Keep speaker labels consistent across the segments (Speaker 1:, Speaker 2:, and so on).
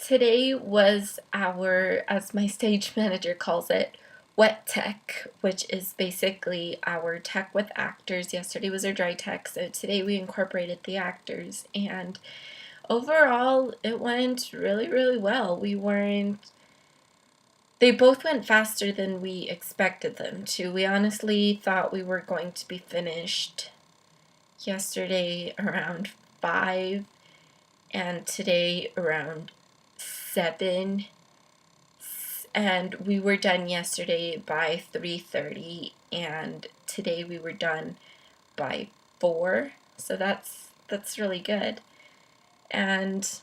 Speaker 1: Today was our, as my stage manager calls it, wet tech, which is basically our tech with actors. Yesterday was our dry tech, so today we incorporated the actors, and overall it went really, really well. They both went faster than we expected them to. We honestly thought we were going to be finished yesterday around 5 and today around 7, and we were done yesterday by 3:30, and today we were done by 4. So that's really good. And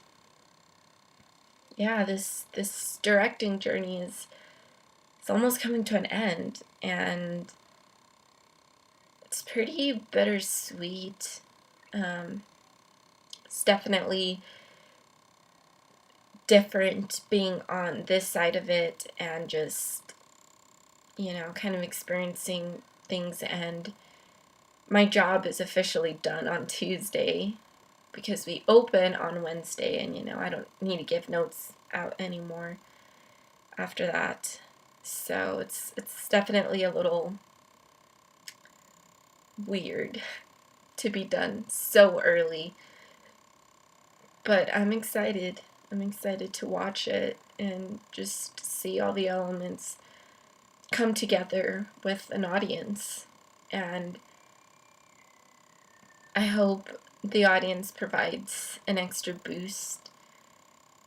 Speaker 1: yeah, this directing journey is it's almost coming to an end, and it's pretty bittersweet. It's definitely different being on this side of it and just, kind of experiencing things. And my job is officially done on Tuesday because we open on Wednesday, and I don't need to give notes out anymore after that. So it's definitely a little weird to be done so early. But I'm excited. I'm excited to watch it and just see all the elements come together with an audience. And I hope the audience provides an extra boost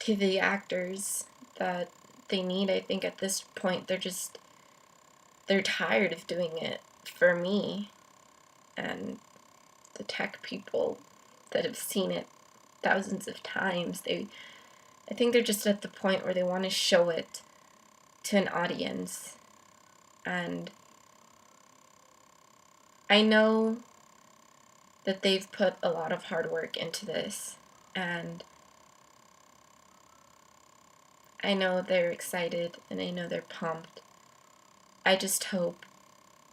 Speaker 1: to the actors that they need. I think at this point they're tired of doing it for me and the tech people that have seen it thousands of times. I think they're just at the point where they want to show it to an audience. And I know that they've put a lot of hard work into this, and I know they're excited and I know they're pumped. I just hope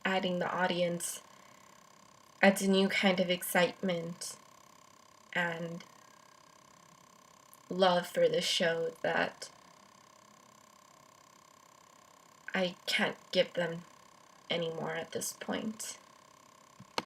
Speaker 1: adding the audience adds a new kind of excitement and love for the show that I can't give them anymore at this point.